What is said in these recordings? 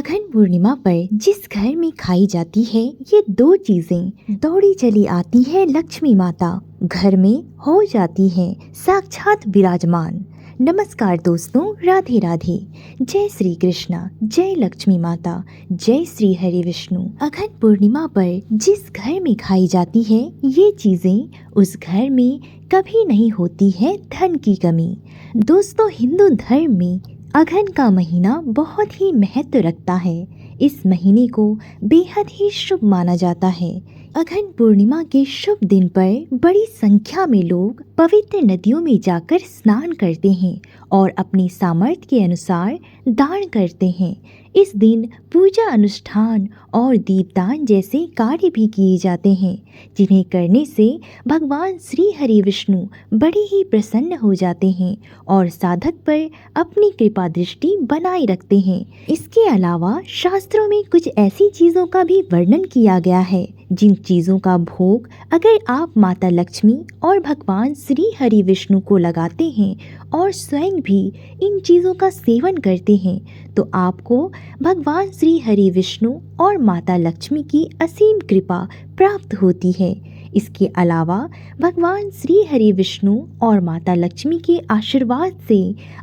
अघन पूर्णिमा पर जिस घर में खाई जाती है ये दो चीजें, दौड़ी चली आती है लक्ष्मी माता, घर में हो जाती है साक्षात विराजमान। नमस्कार दोस्तों, राधे राधे। जय श्री कृष्णा, जय लक्ष्मी माता, जय श्री हरि विष्णु। अघन पूर्णिमा पर जिस घर में खाई जाती है ये चीजें, उस घर में कभी नहीं होती है धन की कमी। दोस्तों, हिंदू धर्म में अघन का महीना बहुत ही महत्व रखता है। इस महीने को बेहद ही शुभ माना जाता है। अघन पूर्णिमा के शुभ दिन पर बड़ी संख्या में लोग पवित्र नदियों में जाकर स्नान करते हैं और अपनी सामर्थ्य के अनुसार दान करते हैं। इस दिन पूजा अनुष्ठान और दीपदान जैसे कार्य भी किए जाते हैं, जिन्हें करने से भगवान श्री हरि विष्णु बड़े ही प्रसन्न हो जाते हैं और साधक पर अपनी कृपा दृष्टि बनाए रखते हैं। इसके अलावा शास्त्रों में कुछ ऐसी चीज़ों का भी वर्णन किया गया है जिन चीज़ों का भोग अगर आप माता लक्ष्मी और भगवान श्री हरि विष्णु को लगाते हैं और स्वयं भी इन चीज़ों का सेवन करते हैं तो आपको भगवान श्री हरि विष्णु और माता लक्ष्मी की असीम कृपा प्राप्त होती है। इसके अलावा भगवान श्री हरि विष्णु और माता लक्ष्मी के आशीर्वाद से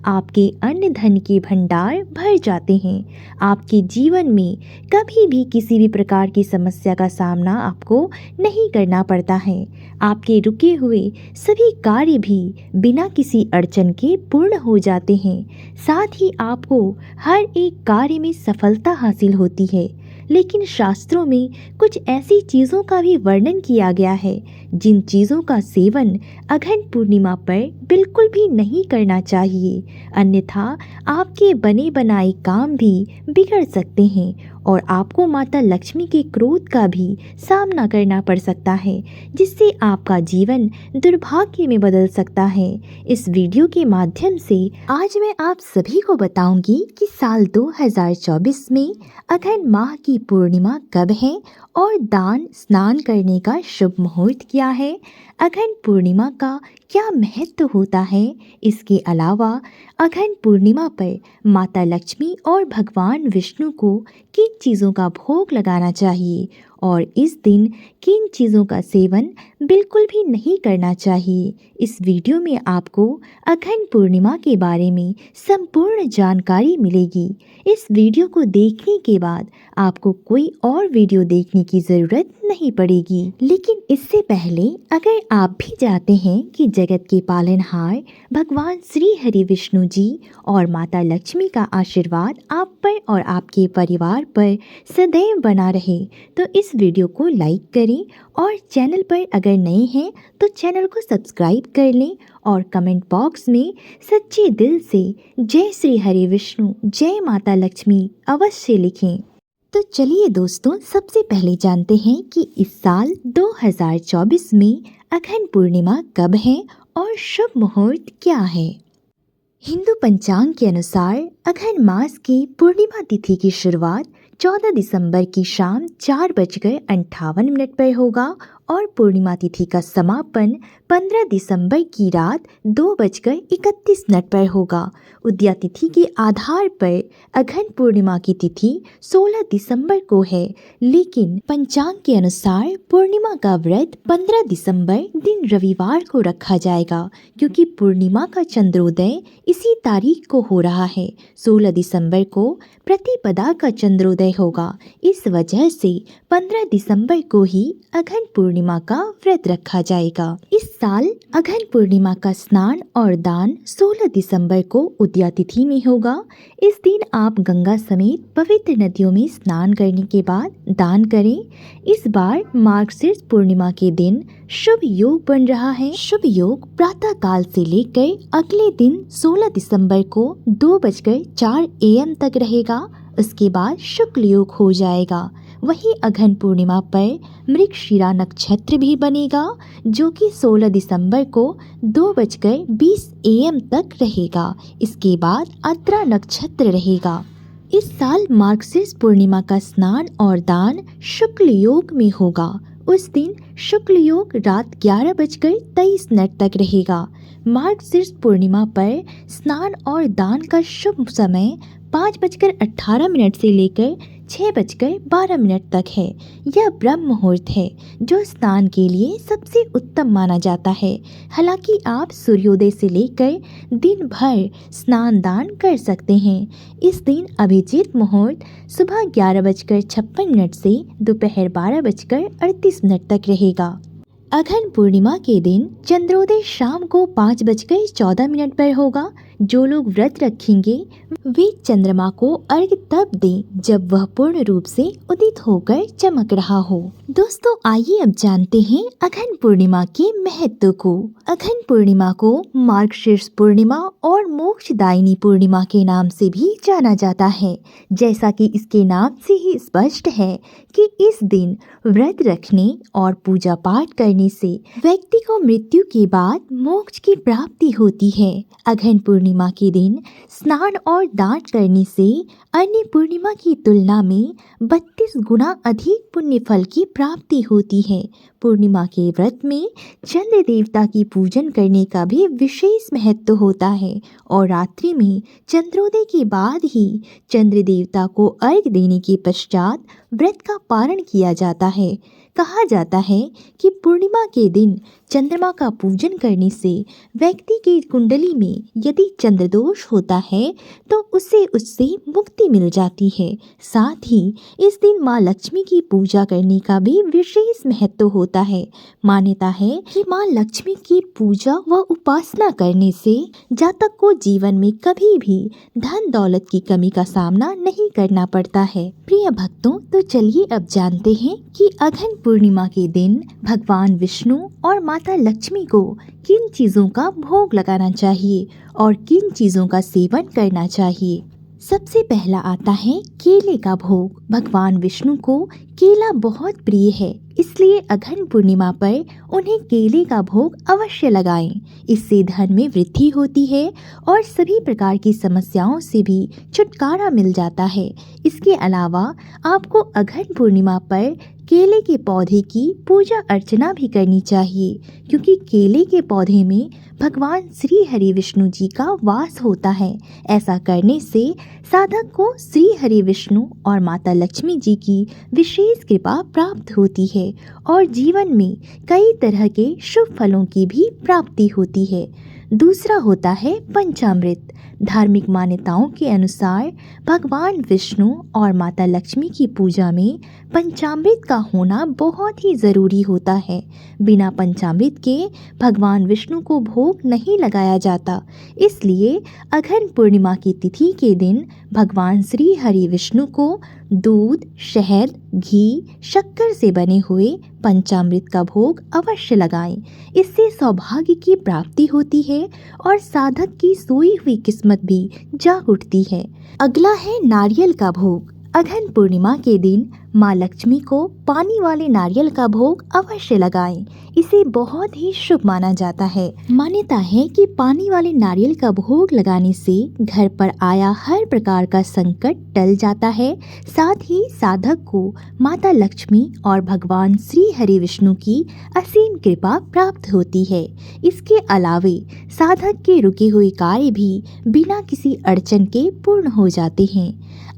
आपके अन्न धन के भंडार भर जाते हैं। आपके जीवन में कभी भी किसी भी प्रकार की समस्या का सामना आपको नहीं करना पड़ता है। आपके रुके हुए सभी कार्य भी बिना किसी अड़चन के पूर्ण हो जाते हैं। साथ ही आपको हर एक कार्य में सफलता हासिल होती है। लेकिन शास्त्रों में कुछ ऐसी चीज़ों का भी वर्णन किया गया है जिन चीज़ों का सेवन अघन पूर्णिमा पर बिल्कुल भी नहीं करना चाहिए, अन्यथा आपके बने बनाए काम भी बिगड़ सकते हैं और आपको माता लक्ष्मी के क्रोध का भी सामना करना पड़ सकता है, जिससे आपका जीवन दुर्भाग्य में बदल सकता है। इस वीडियो के माध्यम से आज मैं आप सभी को बताऊंगी कि साल 2024 में अघन माह की पूर्णिमा कब है और दान स्नान करने का शुभ मुहूर्त क्या है, अघन पूर्णिमा का क्या महत्व होता है। इसके अलावा अघन पूर्णिमा पर माता लक्ष्मी और भगवान विष्णु को किन चीज़ों का भोग लगाना चाहिए और इस दिन किन चीज़ों का सेवन बिल्कुल भी नहीं करना चाहिए। इस वीडियो में आपको अघन पूर्णिमा के बारे में संपूर्ण जानकारी मिलेगी। इस वीडियो को देखने के बाद आपको कोई और वीडियो देखने की ज़रूरत नहीं पड़ेगी। लेकिन इससे पहले अगर आप भी चाहते हैं कि जगत के पालनहार भगवान श्री हरि विष्णु जी और माता लक्ष्मी का आशीर्वाद आप पर और आपके परिवार पर सदैव बना रहे, तो इस वीडियो को लाइक करें और चैनल पर अगर नए हैं तो चैनल को सब्सक्राइब कर लें और कमेंट बॉक्स में सच्चे दिल से जय श्री हरि विष्णु, जय माता लक्ष्मी अवश्य लिखें। तो चलिए दोस्तों, सबसे पहले जानते हैं कि इस साल 2024 में अघन पूर्णिमा कब है और शुभ मुहूर्त क्या है। हिंदू पंचांग के अनुसार अघन मास की पूर्णिमा तिथि की शुरुआत 14 दिसंबर की शाम 4:58 पर होगा और पूर्णिमा तिथि का समापन 15 दिसंबर की रात 2:31 पर होगा। उदया तिथि के आधार पर अघन पूर्णिमा की तिथि 16 दिसंबर को है, लेकिन पंचांग के अनुसार पूर्णिमा का व्रत 15 दिसंबर दिन रविवार को रखा जाएगा, क्योंकि पूर्णिमा का चंद्रोदय इसी तारीख को हो रहा है। 16 दिसंबर को प्रतिपदा का चंद्रोदय होगा। इस वजह से 15 दिसंबर को ही अघन पूर्णिमा का व्रत रखा जाएगा। इस साल अघन पूर्णिमा का स्नान और दान 16 दिसंबर को उदया तिथि में होगा। इस दिन आप गंगा समेत पवित्र नदियों में स्नान करने के बाद दान करें। इस बार मार्गशीर्ष पूर्णिमा के दिन शुभ योग बन रहा है। शुभ योग प्रातः काल से लेकर अगले दिन 16 दिसंबर को 2:04 AM तक रहेगा। उसके बाद शुक्ल योग हो जाएगा। वहीं अघन पूर्णिमा पर मृगशिरा नक्षत्र भी बनेगा, जो कि 16 दिसंबर को 2:20 AM तक रहेगा। इसके बाद आद्रा नक्षत्र रहेगा। इस साल मार्गशीर्ष पूर्णिमा का स्नान और दान शुक्ल योग में होगा। उस दिन शुक्ल योग रात 11:23 तक रहेगा। मार्गशीर्ष पूर्णिमा पर स्नान और दान का शुभ समय 5:18 से लेकर 6:12 तक है। यह ब्रह्म मुहूर्त है जो स्नान के लिए सबसे उत्तम माना जाता है। हालांकि आप सूर्योदय से लेकर दिन भर स्नान दान कर सकते हैं। इस दिन अभिजीत मुहूर्त सुबह 11:56 से दोपहर 12:38 तक रहेगा। अघन पूर्णिमा के दिन चंद्रोदय शाम को 5:14 पर होगा। जो लोग व्रत रखेंगे वे चंद्रमा को अर्घ्य तब दें जब वह पूर्ण रूप से उदित होकर चमक रहा हो। दोस्तों, आइए अब जानते हैं अघन पूर्णिमा के महत्व को। अघन पूर्णिमा को मार्गशीर्ष पूर्णिमा और मोक्षदायिनी पूर्णिमा के नाम से भी जाना जाता है। जैसा कि इसके नाम से ही स्पष्ट है कि इस दिन व्रत रखने और पूजा पाठ करने से व्यक्ति को मृत्यु के बाद मोक्ष की प्राप्ति होती है। अघन पूर्णिमा के दिन स्नान और दान करने से अन्य पूर्णिमा की तुलना में 32 गुना अधिक पुण्य फल की प्राप्ति होती है। पूर्णिमा के व्रत में चंद्र देवता की पूजन करने का भी विशेष महत्व होता है और रात्रि में चंद्रोदय के बाद ही चंद्र देवता को अर्घ्य देने के पश्चात व्रत का पारण किया जाता है। कहा जाता है कि पूर्णिमा के दिन चंद्रमा का पूजन करने से व्यक्ति की कुंडली में यदि चंद्र दोष होता है तो उससे मुक्ति मिल जाती है। साथ ही इस दिन माँ लक्ष्मी की पूजा करने का भी विशेष महत्व होता है। मान्यता है कि माँ लक्ष्मी की पूजा व उपासना करने से जातक को जीवन में कभी भी धन दौलत की कमी का सामना नहीं करना पड़ता है। प्रिय भक्तों, तो चलिए अब जानते हैं कि अघन पूर्णिमा के दिन भगवान विष्णु और माता लक्ष्मी को किन चीजों का भोग लगाना चाहिए और किन चीजों का सेवन करना चाहिए। सबसे पहला आता है केले का भोग। भगवान विष्णु को केला बहुत प्रिय है, इसलिए अघन पूर्णिमा पर उन्हें केले का भोग अवश्य लगाएं। इससे धन में वृद्धि होती है और सभी प्रकार की समस्याओं से भी छुटकारा मिल जाता है। इसके अलावा आपको अघन पूर्णिमा पर केले के पौधे की पूजा अर्चना भी करनी चाहिए, क्योंकि केले के पौधे में भगवान श्री हरि विष्णु जी का वास होता है। ऐसा करने से साधक को श्री हरि विष्णु और माता लक्ष्मी जी की विशेष कृपा प्राप्त होती है और जीवन में कई तरह के शुभ फलों की भी प्राप्ति होती है। दूसरा होता है पंचामृत। धार्मिक मान्यताओं के अनुसार भगवान विष्णु और माता लक्ष्मी की पूजा में पंचामृत का होना बहुत ही ज़रूरी होता है। बिना पंचामृत के भगवान विष्णु को भोग नहीं लगाया जाता। इसलिए अघन पूर्णिमा की तिथि के दिन भगवान श्री हरि विष्णु को दूध, शहद, घी, शक्कर से बने हुए पंचामृत का भोग अवश्य लगाएं। इससे सौभाग्य की प्राप्ति होती है और साधक की सोई हुई किस्मत भी जाग उठती है। अगला है नारियल का भोग। अघन पूर्णिमा के दिन माँ लक्ष्मी को पानी वाले नारियल का भोग अवश्य लगाएं। इसे बहुत ही शुभ माना जाता है। मान्यता है कि पानी वाले नारियल का भोग लगाने से घर पर आया हर प्रकार का संकट टल जाता है। साथ ही साधक को माता लक्ष्मी और भगवान श्री हरि विष्णु की असीम कृपा प्राप्त होती है। इसके अलावे साधक के रुके हुए कार्य भी बिना किसी अड़चन के पूर्ण हो जाते हैं।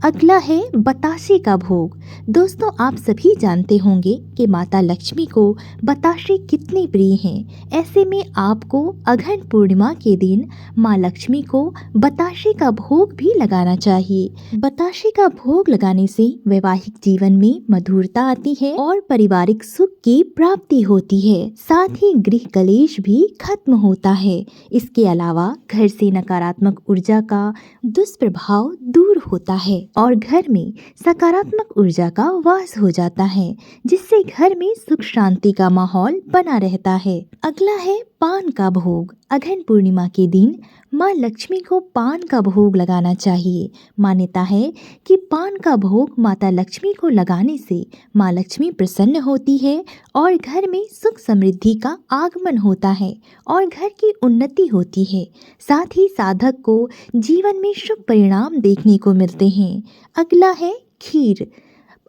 अगला है बताशे का भोग। दोस्तों, आप सभी जानते होंगे कि माता लक्ष्मी को बताशे कितने प्रिय हैं। ऐसे में आपको अघन पूर्णिमा के दिन माँ लक्ष्मी को बताशे का भोग भी लगाना चाहिए। बताशे का भोग लगाने से वैवाहिक जीवन में मधुरता आती है और पारिवारिक सुख की प्राप्ति होती है। साथ ही गृह कलेश भी खत्म होता है। इसके अलावा घर से नकारात्मक ऊर्जा का दुष्प्रभाव दूर होता है और घर में सकारात्मक ऊर्जा का वास हो जाता है, जिससे घर में सुख शांति का माहौल बना रहता है। अगला है पान का भोग। अघन पूर्णिमा के दिन माँ लक्ष्मी को पान का भोग लगाना चाहिए। मान्यता है कि पान का भोग माता लक्ष्मी को लगाने से माँ लक्ष्मी प्रसन्न होती है और घर में सुख समृद्धि का आगमन होता है और घर की उन्नति होती है। साथ ही साधक को जीवन में शुभ परिणाम देखने को मिलते हैं। अगला है खीर।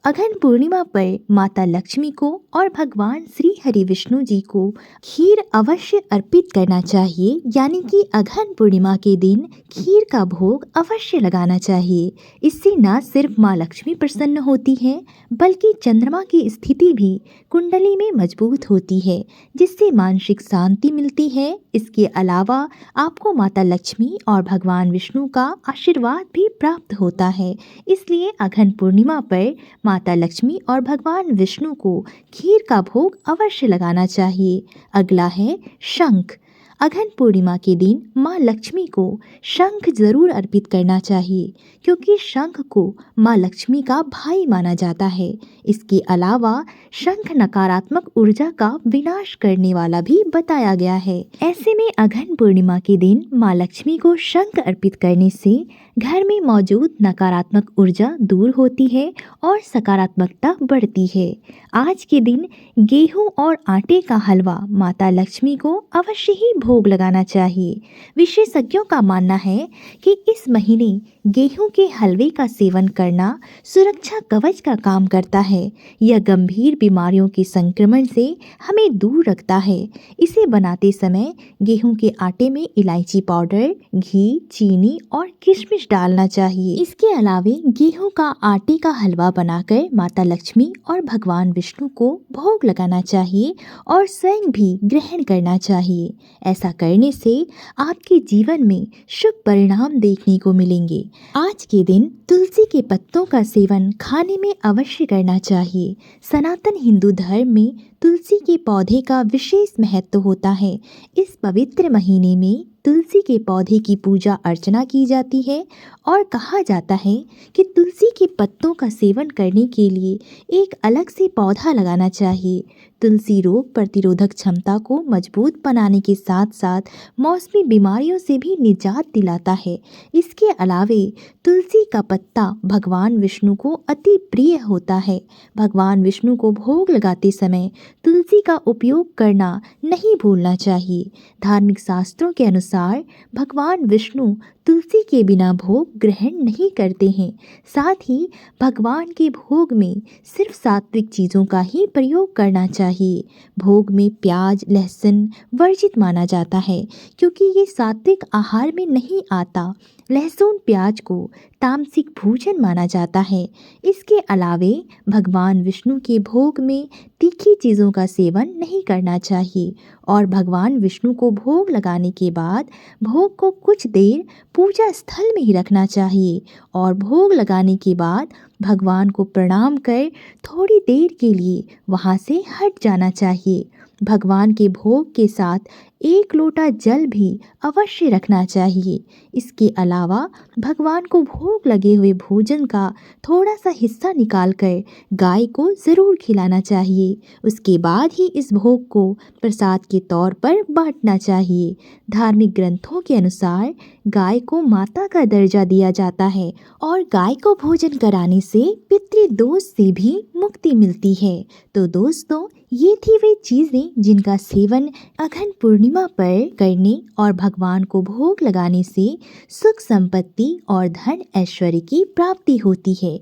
अघन पूर्णिमा पर माता लक्ष्मी को और भगवान श्री हरि विष्णु जी को खीर अवश्य अर्पित करना चाहिए, यानी कि अघन पूर्णिमा के दिन खीर का भोग अवश्य लगाना चाहिए। इससे न सिर्फ माँ लक्ष्मी प्रसन्न होती है, बल्कि चंद्रमा की स्थिति भी कुंडली में मजबूत होती है, जिससे मानसिक शांति मिलती है। इसके अलावा आपको माता लक्ष्मी और भगवान विष्णु का आशीर्वाद भी प्राप्त होता है। इसलिए अघन पूर्णिमा पर माता लक्ष्मी और भगवान विष्णु को खीर का भोग अवश्य लगाना चाहिए। अगला है शंख। अघन पूर्णिमा के दिन माँ लक्ष्मी को शंख जरूर अर्पित करना चाहिए, क्योंकि शंख को माँ लक्ष्मी का भाई माना जाता है। इसके अलावा शंख नकारात्मक ऊर्जा का विनाश करने वाला भी बताया गया है। ऐसे में अघन पूर्णिमा के दिन माँ लक्ष्मी को शंख अर्पित करने से घर में मौजूद नकारात्मक ऊर्जा दूर होती है और सकारात्मकता बढ़ती है। आज के दिन गेहूं और आटे का हलवा माता लक्ष्मी को अवश्य ही भोग लगाना चाहिए। विशेषज्ञों का मानना है कि इस महीने गेहूं के हलवे का सेवन करना सुरक्षा कवच का काम करता है। यह गंभीर बीमारियों के संक्रमण से हमें दूर रखता है। इसे बनाते समय गेहूं के आटे में इलायची पाउडर, घी, चीनी और किशमिश डालना चाहिए। इसके अलावे गेहूं का आटे का हलवा बनाकर माता लक्ष्मी और भगवान विष्णु को भोग लगाना चाहिए और स्वयं भी ग्रहण करना चाहिए। ऐसा करने से आपके जीवन में शुभ परिणाम देखने को मिलेंगे। आज के दिन तुलसी के पत्तों का सेवन खाने में अवश्य करना चाहिए। सनातन हिंदू धर्म में तुलसी के पौधे का विशेष महत्व होता है। इस पवित्र महीने में तुलसी के पौधे की पूजा अर्चना की जाती है और कहा जाता है कि तुलसी के पत्तों का सेवन करने के लिए एक अलग से पौधा लगाना चाहिए। तुलसी रोग प्रतिरोधक क्षमता को मजबूत बनाने के साथ साथ मौसमी बीमारियों से भी निजात दिलाता है। इसके अलावे तुलसी का पत्ता भगवान विष्णु को अति प्रिय होता है। भगवान विष्णु को भोग लगाते समय तुलसी का उपयोग करना नहीं भूलना चाहिए। धार्मिक शास्त्रों के अनुसार भगवान विष्णु तुलसी के बिना भोग ग्रहण नहीं करते हैं। साथ ही भगवान के भोग में सिर्फ सात्विक चीज़ों का ही प्रयोग करना चाहिए। भोग में प्याज, लहसुन वर्जित माना जाता है, क्योंकि ये सात्विक आहार में नहीं आता। लहसुन प्याज को तामसिक भोजन माना जाता है। इसके अलावे भगवान विष्णु के भोग में तीखी चीज़ों का सेवन नहीं करना चाहिए और भगवान विष्णु को भोग लगाने के बाद भोग को कुछ देर पूजा स्थल में ही रखना चाहिए और भोग लगाने के बाद भगवान को प्रणाम कर थोड़ी देर के लिए वहाँ से हट जाना चाहिए। भगवान के भोग के साथ 1 लोटा जल भी अवश्य रखना चाहिए। इसके अलावा भगवान को भोग लगे हुए भोजन का थोड़ा सा हिस्सा निकालकर गाय को ज़रूर खिलाना चाहिए। उसके बाद ही इस भोग को प्रसाद के तौर पर बांटना चाहिए। धार्मिक ग्रंथों के अनुसार गाय को माता का दर्जा दिया जाता है और गाय को भोजन कराने से पितृदोष से भी मुक्ति मिलती है। तो दोस्तों, ये थी वे चीज़ें जिनका सेवन अघन पूर्णिमा पर करने और भगवान को भोग लगाने से सुख, संपत्ति और धन ऐश्वर्य की प्राप्ति होती है।